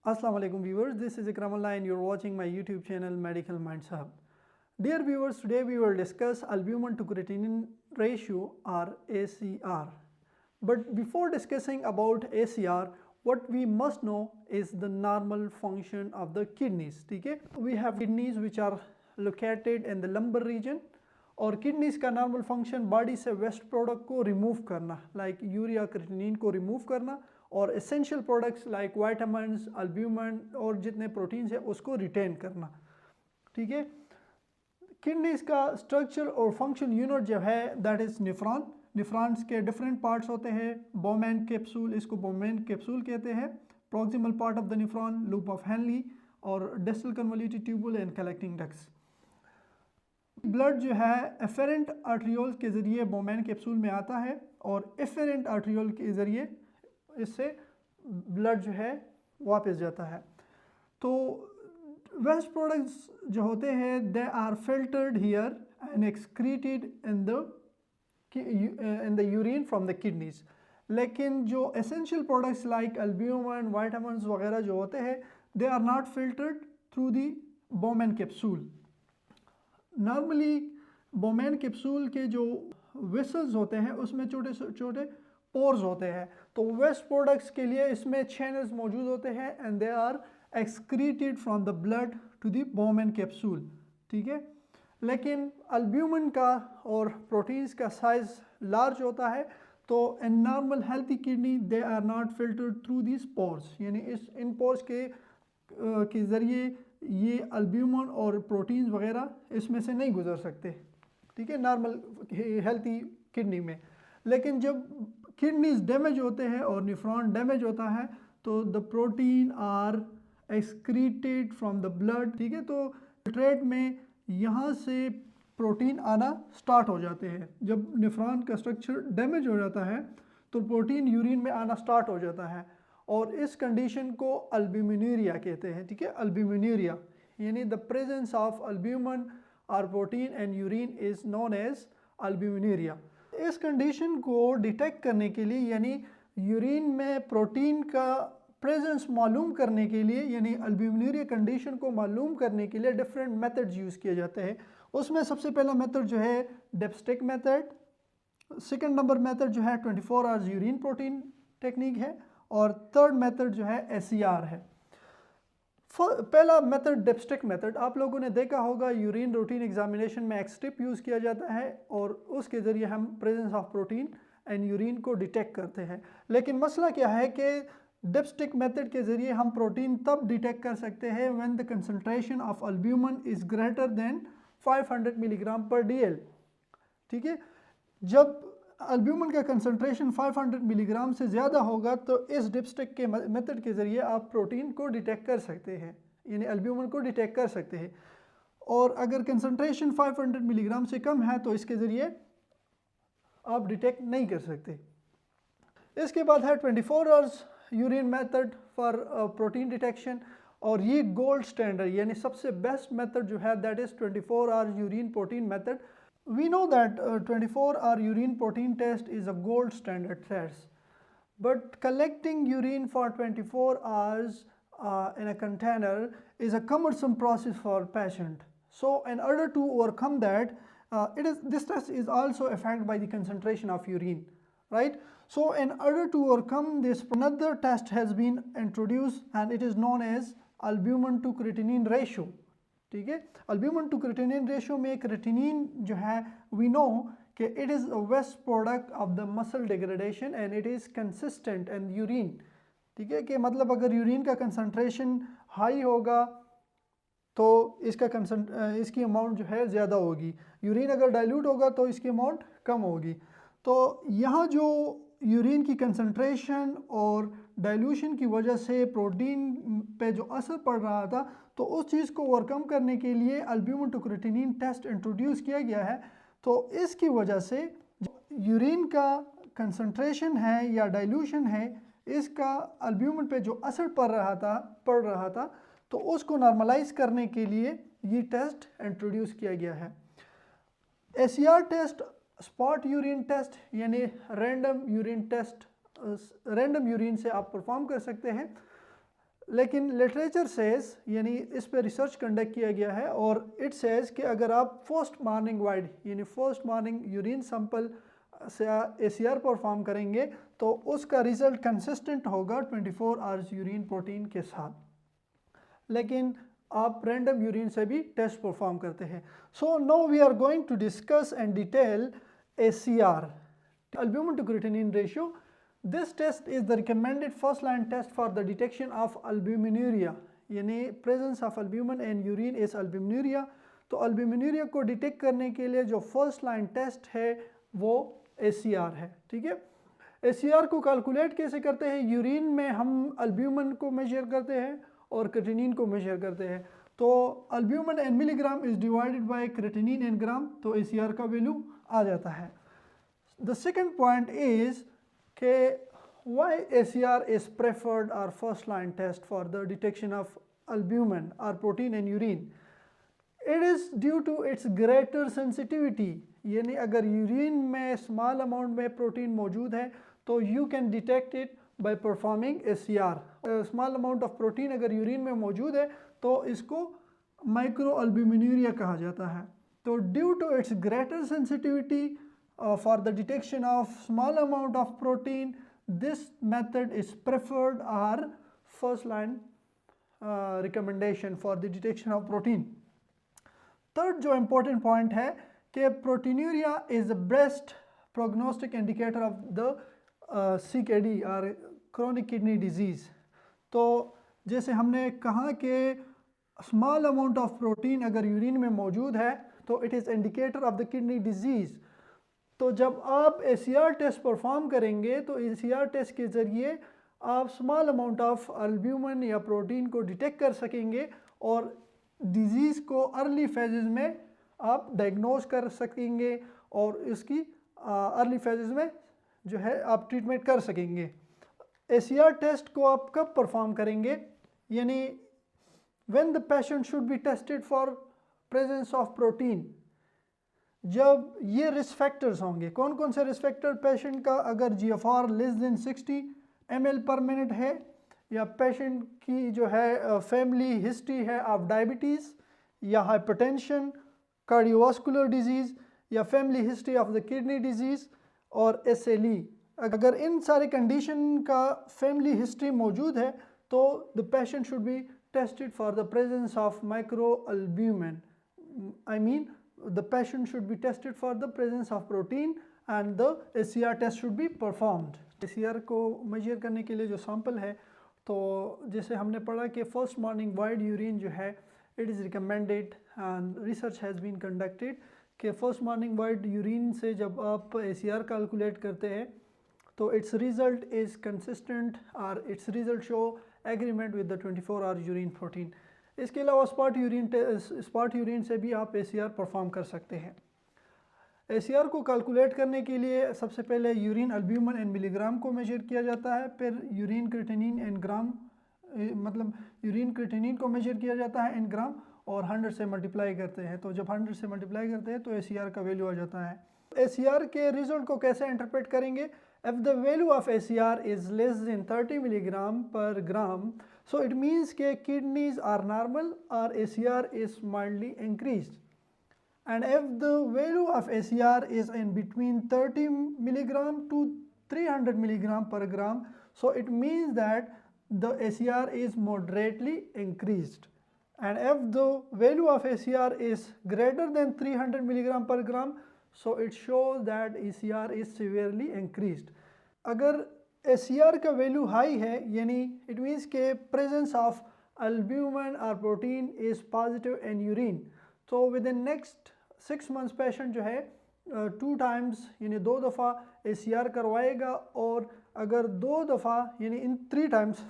Assalamu alaikum viewers, this is Ikram Allah and you're watching my YouTube channel Medical Minds Hub. Dear viewers, today we will discuss albumin to creatinine ratio or ACR. But before discussing about ACR, what we must know is the normal function of the kidneys. Okay? We have kidneys which are located in the lumbar region और kidneys का normal function body से waste product को remove करना like urea creatinine को remove करना और essential products like vitamins albumin और जितने प्रोटीन्स हैं उसको रिटेन करना। ठीक है, किडनीज का स्ट्रक्चर और फंक्शन यूनिट जो है दैट इज़ नेफ्रॉन। नेफ्रॉन्स के डिफरेंट पार्ट्स होते हैं, बोमेन कैप्सूल, इसको बोमेन कैप्सूल कहते हैं, proximal part of the nephron, loop of Henle और distal convoluted tubule and collecting ducts. Blood जो है एफेरेंट आर्ट्रियोल के ज़रिए बोमेन कैप्सूल में आता है और एफेरेंट आर्ट्रियोल के ज़रिए इससे ब्लड जो है वापस जाता है। तो वेस्ट प्रोडक्ट्स जो होते हैं they are filtered here and excreted in the urine from the kidneys. लेकिन जो essential products like albumin vitamins वगैरह जो होते हैं they are not filtered through the Bowman capsule. Normally Bowman capsule के जो वेसल्स होते हैं उसमें छोटे छोटे पोर्स होते हैं, तो वेस्ट प्रोडक्ट्स के लिए इसमें चैनल्स मौजूद होते हैं and they are excreted from the blood to the Bowman capsule. ठीक है, लेकिन अल्ब्यूमिन का और प्रोटीन्स का साइज लार्ज होता है, तो in normal healthy kidney they are not filtered through this pores, यानी इन पोर्स के ज़रिए ये अल्ब्यूमिन और प्रोटीन्स वगैरह इसमें से नहीं गुजर सकते। ठीक है, नॉर्मल हेल्थी किडनी में। लेकिन जब किडनीज डैमेज होते हैं और नेफ्रॉन डैमेज होता है तो the protein are excreted from the blood. ठीक है, तो फिल्ट्रेट में यहाँ से प्रोटीन आना स्टार्ट हो जाते हैं। जब नेफ्रॉन का स्ट्रक्चर डैमेज हो जाता है तो प्रोटीन यूरिन में आना स्टार्ट हो जाता है और इस कंडीशन को अल्ब्यूमिनुरिया कहते हैं। ठीक है, अल्ब्यूमिनुरिया यानी द प्रेजेंस ऑफ अल्ब्यूमिन और protein and urine is known as albuminuria. इस कंडीशन को डिटेक्ट करने के लिए यानी यूरिन में प्रोटीन का प्रेजेंस मालूम करने के लिए यानी अल्ब्यूमिनुरिया कंडीशन को मालूम करने के लिए डिफरेंट मेथड्स यूज़ किए जाते हैं। उसमें सबसे पहला मेथड जो है dipstick method, second number method जो है 24 आवर्स यूरिन प्रोटीन टेक्निक है और थर्ड मेथड जो है एसीआर है। पहला मेथड डिपस्टिक मेथड, आप लोगों ने देखा होगा यूरिन रूटीन एग्जामिनेशन में एक स्ट्रिप यूज़ किया जाता है और उसके ज़रिए हम presence of protein and urine को डिटेक्ट करते हैं। लेकिन मसला क्या है कि डिपस्टिक मेथड के ज़रिए हम प्रोटीन तब डिटेक्ट कर सकते हैं when the concentration of albumin is greater than 500 milligram पर DL। ठीक है, जब अल्ब्यूमिन का कंसंट्रेशन 500 मिलीग्राम से ज़्यादा होगा तो इस डिपस्टिक के मेथड के ज़रिए आप प्रोटीन को डिटेक्ट कर सकते हैं, यानी अल्ब्यूमिन को डिटेक्ट कर सकते हैं। और अगर कंसंट्रेशन 500 मिलीग्राम से कम है तो इसके ज़रिए आप डिटेक्ट नहीं कर सकते। इसके बाद है 24 hours urine method for protein detection और ये गोल्ड स्टैंडर्ड यानी सबसे बेस्ट मेथड जो है that is 24 hours urine protein method. We know that 24-hour urine protein test is a gold standard test, but collecting urine for 24 hours in a container is a cumbersome process for patient. So in order to overcome that, this test is also affected by the concentration of urine, right? So in order to overcome this, another test has been introduced and it is known as albumin to creatinine ratio. ठीक है, albumin to creatinine ratio में creatinine जो है we know कि it is a waste product of the muscle degradation and it is consistent in urine. ठीक है, कि मतलब अगर यूरिन का कंसंट्रेशन हाई होगा तो इसकी अमाउंट जो है ज़्यादा होगी, यूरिन अगर डाइल्यूट होगा तो इसकी अमाउंट कम होगी। तो यहाँ जो यूरिन की कंसंट्रेशन और डाइल्यूशन की वजह से प्रोटीन पे जो असर पड़ रहा था तो उस चीज़ को ओवरकम करने के लिए albumin to creatinine test introduce किया गया है। तो इसकी वजह से यूरिन का कंसंट्रेशन है या डाइल्यूशन है इसका अल्ब्यूमिन पे जो असर पड़ रहा था तो उसको नॉर्मलाइज करने के लिए ये टेस्ट इंट्रोड्यूस किया गया है। ACR test spot urine test यानी random urine test, random urine से आप परफॉर्म कर सकते हैं। लेकिन लिटरेचर सेज यानी इस पे रिसर्च कंडक्ट किया गया है और इट सेज कि अगर आप फर्स्ट मॉर्निंग वाइड यानी फर्स्ट मॉर्निंग यूरिन सैंपल से ACR परफॉर्म करेंगे तो उसका रिजल्ट कंसिस्टेंट होगा 24 आवर्स यूरिन प्रोटीन के साथ, लेकिन आप रैंडम यूरिन से भी टेस्ट परफॉर्म करते हैं। So now we are going to discuss and detail ACR, albumin to creatinine ratio. This test is the recommended first line test for the detection of albuminuria, यानी presence of albumin in urine is albuminuria। तो albuminuria को detect करने के लिए जो first line test है वो ACR है, ठीक है। ACR को कैलकुलेट कैसे करते हैं? यूरिन में हम अल्ब्यूमिन को मेजर करते हैं और क्रेटिनिन को मेजर करते हैं। तो albumin in milligram is divided by creatinine in gram, तो ACR का वैल्यू आ जाता है। द सेकेंड पॉइंट इज के why ACR is preferred or first line test for the detection of albumin or protein in urine. It is due to its greater sensitivity, यानी अगर urine में small amount में protein मौजूद है तो you can detect it by performing ACR। Small amount of protein अगर urine में मौजूद है तो इसको माइक्रो अल्ब्यूमिनुरिया कहा जाता है। तो due to its greater sensitivity for the detection of small amount of protein, this method is preferred or first line recommendation for the detection of protein. Third जो important point है कि proteinuria is the best prognostic indicator of the CKD or chronic kidney disease। तो जैसे हमने कहा कि small amount of protein अगर urine में मौजूद है तो it is indicator of the kidney disease। तो जब आप ACR टेस्ट परफॉर्म करेंगे तो ACR टेस्ट के ज़रिए आप स्मॉल अमाउंट ऑफ अल्ब्यूमिन या प्रोटीन को डिटेक्ट कर सकेंगे और डिजीज़ को अर्ली फेजेस में आप डायग्नोज कर सकेंगे और इसकी अर्ली फेजेस में जो है आप ट्रीटमेंट कर सकेंगे। ACR टेस्ट को आप कब परफॉर्म करेंगे? यानी when the patient should be tested for presence of protein, जब ये रिस्क फैक्टर्स होंगे। कौन कौन से रिस्क फैक्टर? पेशेंट का अगर GFR लेस देन 60 ml पर मिनट है, या पेशेंट की जो है फैमिली हिस्ट्री है ऑफ डायबिटीज़ या हाइपरटेंशन, कार्डियोवास्कुलर डिजीज़ या family history of the kidney disease और SLE। अगर इन सारे कंडीशन का फैमिली हिस्ट्री मौजूद है तो the patient should be tested for the presence of micro albumin. I mean the patient should be tested for the presence of protein and the ACR test should be performed। ACR को major करने के लिए जो sample है, तो जैसे हमने पढ़ा कि फर्स्ट मॉर्निंग वाइड यूरिन जो है it is recommended and research has been conducted कि फर्स्ट मॉर्निंग वाइड यूरिन से जब आप ACR कैलकुलेट करते हैं तो इट्स रिजल्ट इज़ कंसिस्टेंट और its result show agreement with the 24 hour urine protein. इसके अलावा स्पॉट यूरिन से भी आप ACR परफॉर्म कर सकते हैं। ACR को कैलकुलेट करने के लिए सबसे पहले यूरिन अल्ब्यूमिन इन मिलीग्राम को मेजर किया जाता है, फिर यूरिन क्रेटिनिन इन ग्राम, मतलब यूरिन क्रेटिनिन को मेजर किया जाता है इन ग्राम और 100 से मल्टीप्लाई करते हैं। तो जब 100 से मल्टीप्लाई करते हैं तो ACR का वैल्यू आ जाता है। ACR के रिजल्ट को कैसे इंटरप्रेट करेंगे? If the value of ACR is less than 30 milligram per gram, so it means कि kidneys are normal or ACR is mildly increased. And if the value of ACR is in between 30 milligram to 300 milligram per gram, so it means that the ACR is moderately increased. And if the value of ACR is greater than 300 milligram per gram, so it shows that ACR is severely increased। अगर ACR का value high है यानी it means के presence of albumin और protein is positive in urine, तो within next 6 months patient जो है 2 times यानी 2 दफ़ा ACR करवाएगा। और अगर 2 दफ़ा यानी इन 3 टाइम्स,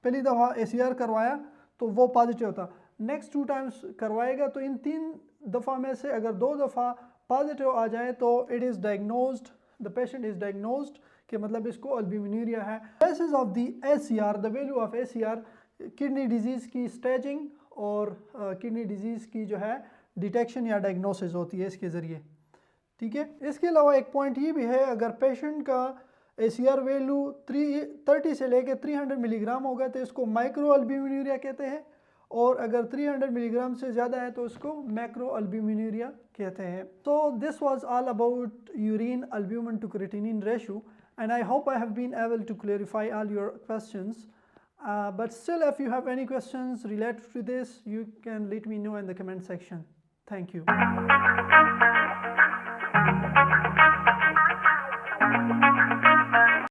पहली दफ़ा ACR करवाया तो वो पॉजिटिव था, नेक्स्ट 2 टाइम्स करवाएगा तो इन 3 दफ़ा में से अगर 2 दफ़ा पॉजिटिव आ जाए तो it is diagnosed, the patient is diagnosed कि मतलब इसको अल्ब्यूमिनुरिया है। Basis of the ACR, the value of ACR kidney disease की स्टेजिंग और किडनी डिजीज़ की जो है डिटेक्शन या डायग्नोसिस होती है इसके ज़रिए, ठीक है। इसके अलावा एक पॉइंट ये भी है, अगर पेशेंट का ACR वैल्यू 30 से लेके 300 मिलीग्राम होगा तो इसको माइक्रो अल्ब्यूमिनूरिया कहते हैं, और अगर 300 मिलीग्राम से ज़्यादा है तो उसको मैक्रो अल्ब्यूमिनूरिया कहते हैं. So this was all about urine albumin to creatinine ratio, and I hope I have been able to clarify all your questions. But still, if you have any questions related to this, you can let me know in the comment section. Thank you.